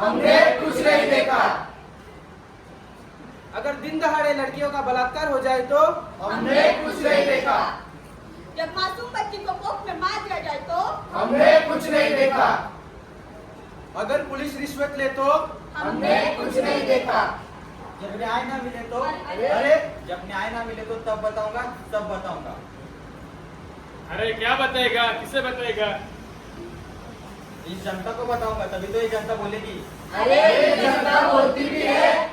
हमने कुछ नहीं देखा। अगर दिन दहाड़े लड़कियों का बलात्कार हो जाए तो हमने कुछ नहीं देखा। जब मासूम बच्ची को कोख में मार दिया जाए तो हमने कुछ नहीं देखा। अगर पुलिस रिश्वत ले तो हमने कुछ नहीं देखा। जब न्याय ना मिले तो अरे जब न्याय ना मिले तो तब बताऊंगा, तब बताऊंगा। अरे क्या बताएगा, किसे बताएगा? इस जनता को बताऊंगा, तभी तो ये जनता बोलेगी। अरे ये जनता बोलती भी है।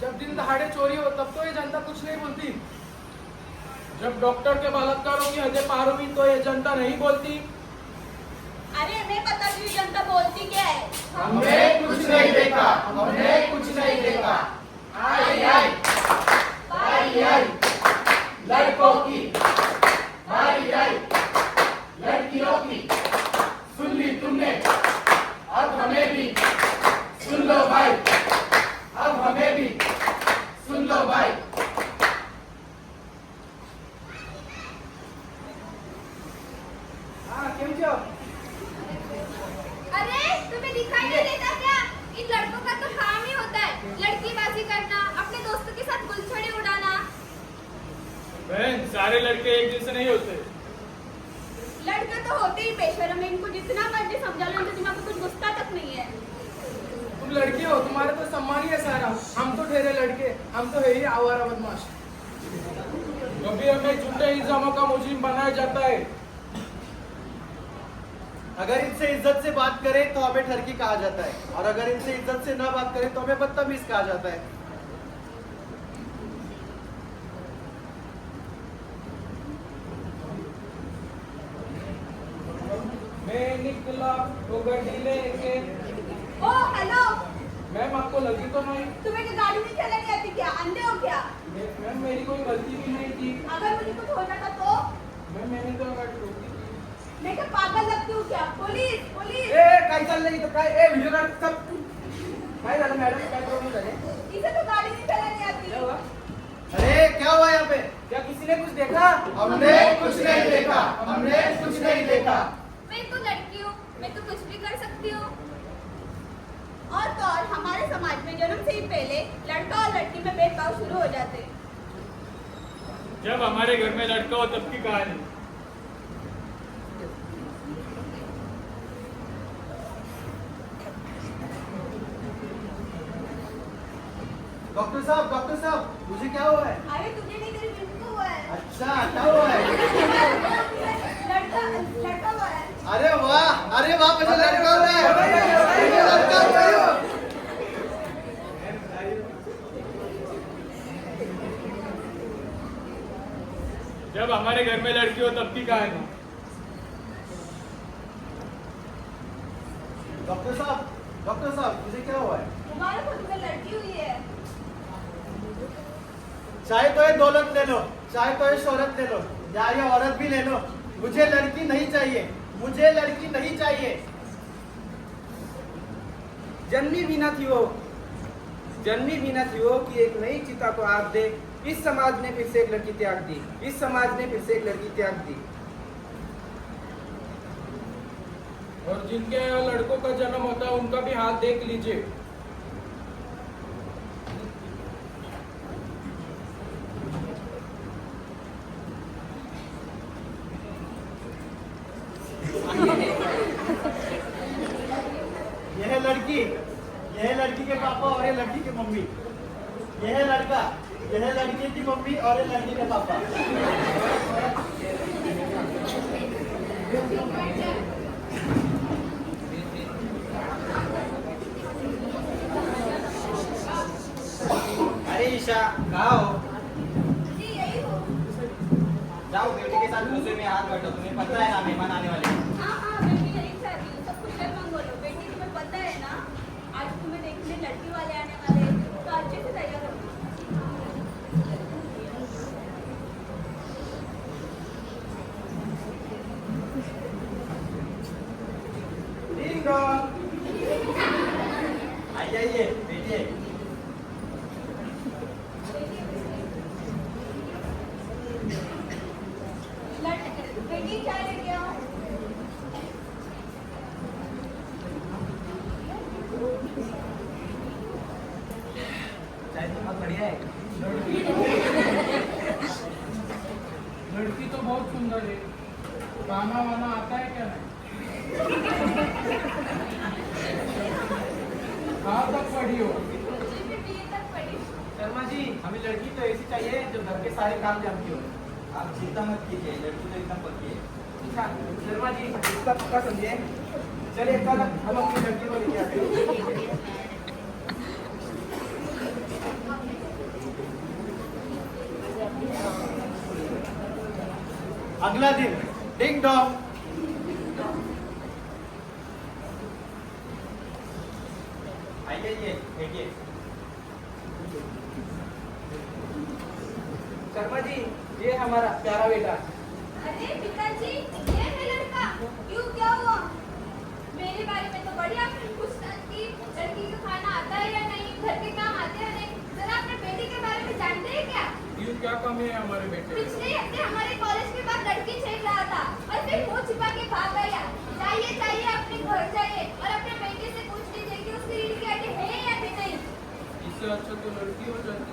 जब दिन दहाड़े चोरी हो तब तो ये जनता कुछ नहीं बोलती। जब डॉक्टर के बलात्कारों की हदें पार हुई तो ये जनता नहीं बोलती। अरे मैं बताती हूँ जनता बोलती क्या है। हमने कुछ नहीं देखा। हमने कुछ नहीं देखा। आई आई आई आई लड़कों की, आई आई लड़कियों की, सुन ली तुमने, अब हमें भी सुन लो भाई, अब हमें भी सुन लो भाई। हाँ क्यों क्यों? अरे तुम्हें दिखाई नहीं देता क्या? इन लड़कों का तो काम ही होता है लड़कीबाजी करना, अपने दोस्तों के साथ गुलछड़ी उड़ाना। बहन, सारे लड़के एक जैसे नहीं होते। लड़के तो होते ही बेशर्म है, इनको जितना मर्जी समझा लो इनके दिमाग में कुछ घुसता तक नहीं है। तुम लड़की हो, तुम्हारा तो सम्मान ही है सारा। हम तो ठहरे लड़के, हम तो है ही आवारा बदमाश। कभी हमें झूठे इल्जामों का मुजरिम बनाया जाता है। अगर इनसे इज्जत से बात करें तो हमें ठरकी कहा जाता है, और अगर इनसे इज्जत से न बात करें तो हमें बदतमीज कहा जाता है। मैं निकला तो गाड़ी लेके। ओ हेलो, मैम आपको लगी तो नहीं? तुम्हें क्या गाड़ी नहीं चलानी आती क्या? अंधे हो क्या? मैम मेरी कोई गलती भी नहीं थी। अगर मुझे कुछ होना था तो? मैम मैंने तो गाड़ी रोकी थी। मैं क्या पागल लगती हूँ क्या? Police police. ए काय चाललंय इथं काय? ए व्हिडिओ काढ सब. काय झालं मॅडम? काय प्रॉब्लेम झाले? इसे तो गाड़ी नहीं चलानी आती। क्या हुआ? अरे क्या हुआ यहाँ पे? क्या किसी ने कुछ देखा? हमने कुछ नहीं देखा। हमने कुछ नहीं देखा। मैं तो लड़की हूँ, मैं तो कुछ भी कर सकती हूँ। और तो और हमारे समाज में जन्म से ही पहले लड़का और लड़की में भेदभाव शुरू हो जाते। जब हमारे घर में लड़का हो तब की कहानी। डॉक्टर साहब, मुझे क्या हुआ है? अरे तुझे नहीं, तेरी बेटी को हुआ है। अच्छा, क्या हुआ है? लड़का हुआ है। अरे वाह, मुझे लड़का हुआ है। मुझे लड़का हुआ है। जब हमारे घर में लड़की हो तब की कहानी। डॉक्टर साहब, मुझे क्या हुआ है? तुम्हारे खुद में लड़की हुई है। चाहे तो ये दौलत ले लो, चाहे तो ये शोहरत ले लो, या ये औरत भी ले लो, मुझे लड़की नहीं चाहिए। मुझे लड़की नहीं चाहिए। जन्मी भी न थी वो, जन्मी भी न थी वो कि एक नई चिता को आग दे। इस समाज ने फिर से एक लड़की त्याग दी। इस समाज ने फिर से एक लड़की त्याग दी। और जिनके यहाँ लड़कों का जन्म होता है उनका भी हाथ देख लीजिए। यह लड़की के पापा और ये लड़की की मम्मी। यह लड़का, यह लड़की की मम्मी और ये लड़की के पापा। अरे ईशा, कहाँ हो? जी यही हो। जाओ बेटी के साथ दूसरे में हाथ बैठो, तुम्हें पता है ना मेहमान आने वाले हैं। हाँ बेटी यही चाहती हूँ, सब कुछ कर बोलो। बेटी तुम्हें पता है ना आज तुम्हें देखने लड़की वाले आने वाले हैं, तो अच्छे से तैयार हो। आइए बेटिए। बेटी चाय लेके आओ। चाय तो बहुत बढ़िया है। लड़की तो बहुत सुंदर है, गाना वाना आता है क्या नहीं? कहाँ तक पढ़ी हो? मुझे भी BA तक पढ़ी। शर्मा जी, हमें लड़की तो ऐसी चाहिए जो घर के सारे काम जानती हो। आप चिंता मत कीजिए, लड़की तो एकदम पक्की है। अच्छा शर्मा जी, इसका पक्का समझिए। चलिए कल हम अपनी लड़की को लेके आते हैं। अगला दिन डिंग डोंग। आइए बैठिए। शर्मा जी, ये हमारा प्यारा बेटा। अरे पिताजी, ये है लड़का। क्यों, क्या हुआ? मेरे बारे में तो बड़ी आपने पूछताछ की। लड़की को खाना आता है या नहीं, घर के काम आते हैं नहीं। जरा अपने बेटे के बारे में जानते हैं क्या? क्यों, क्या कमी है हमारे बेटे में? पिछले हफ्ते हमारे कॉलेज के बाद लड़की छेड़ रहा था और फिर मुंह छिपा के भाग गया। चाहिए अपने घर जाइए और अपने बेटे से पूछ लीजिए कि उसकी रीढ़ की हड्डी है या फिर नहीं। इससे अच्छा तो लड़की हो जाती।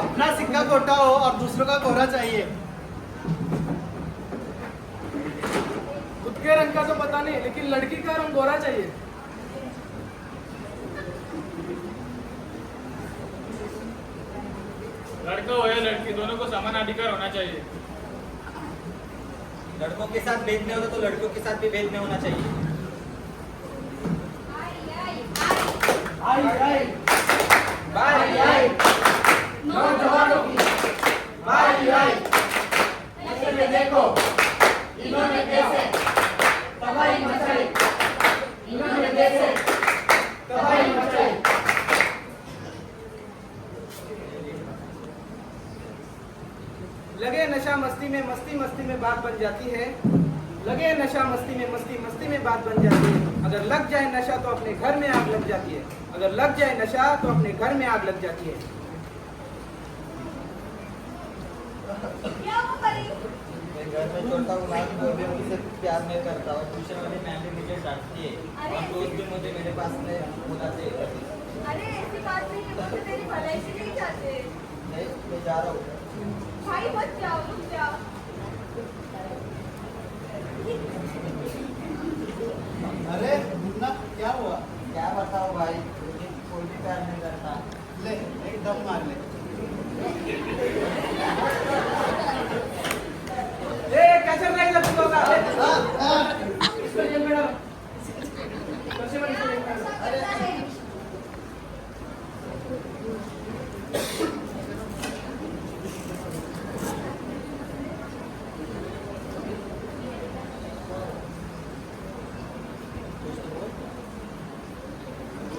अपना सिक्का खोटा हो और दूसरों का कोहरा चाहिए। खुद के रंग का तो पता नहीं, लेकिन लड़की का रंग गोरा चाहिए। लड़का हो या लड़की, दोनों को समान अधिकार होना चाहिए। लड़कों के साथ भेद नहीं होता तो लड़कियों के साथ भी भेद नहीं होना चाहिए। आई बारी आई, नौजवानों की बारी आई। नशे में देखो इन्होंने कैसे तबाही मचाई, इन्होंने कैसे तबाही मचाई। लगे नशा मस्ती में, मस्ती मस्ती में बात बन जाती है। लगे नशा मस्ती में, मस्ती मस्ती में बात बन जाती है। अगर लग जाए नशा तो अपने घर में आग लग जाती है। अगर लग जाए नशा तो अपने घर में आग लग जाती है। क्या हुआ परी? मैं घर में छोड़ता हूँ, मैं भी उनसे प्यार नहीं करता और ट्यूशन वाली मैम भी मुझे डांटती है और दोस्त भी मुझे मेरे पास में बुलाते हैं। अरे ऐसी बात नहीं है, वो तो तेरी भलाई से नहीं चाहते। मैं जा रहा हूँ। भाई मत जाओ, रुक जाओ। अरे मुन्ना, क्या हुआ? क्या बताओ भाई, मुझे कोई भी प्यार नहीं करता। ले एक दम मार ले। क्या चल रहा है लड़की लोग का? इसको जेल में डालो। सबसे बड़ी जेल में डालो।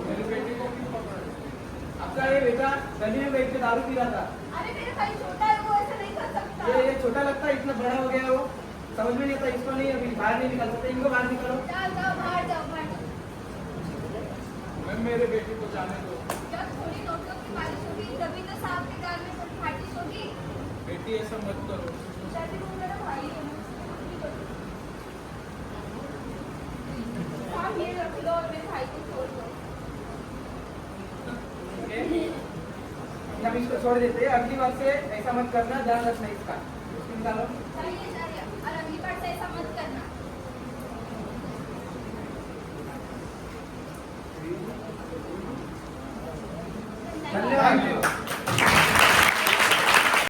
मेरे बेटे को क्यों पकड़ा? आपका ये बेटा गली में बैठ के दारू पी रहा था। अरे मेरा भाई छोटा है, वो ऐसा नहीं कर सकता। ये छोटा लगता है, इतना बड़ा हो गया है वो। समझ में नहीं आता, इसको नहीं अभी बाहर नहीं निकल सकते। इनको बाहर निकालो। जाओ जाओ, बाहर जाओ, बाहर जाओ। मैं मेरे बेटे को जाने दो। जब थोड़ी नोटों की बारिश होगी तभी तो सांप के कान में थोड़ी फाटिश होगी। बेटी ऐसा मत करो। शादी वो मेरा भाई है ना। आप ये रख लो और मेरे भाई को छोड़ दो। हम इसको छोड़ देते हैं। अगली बार से ऐसा मत करना, ध्यान रखना इसका। इसको निकालो। चाहिए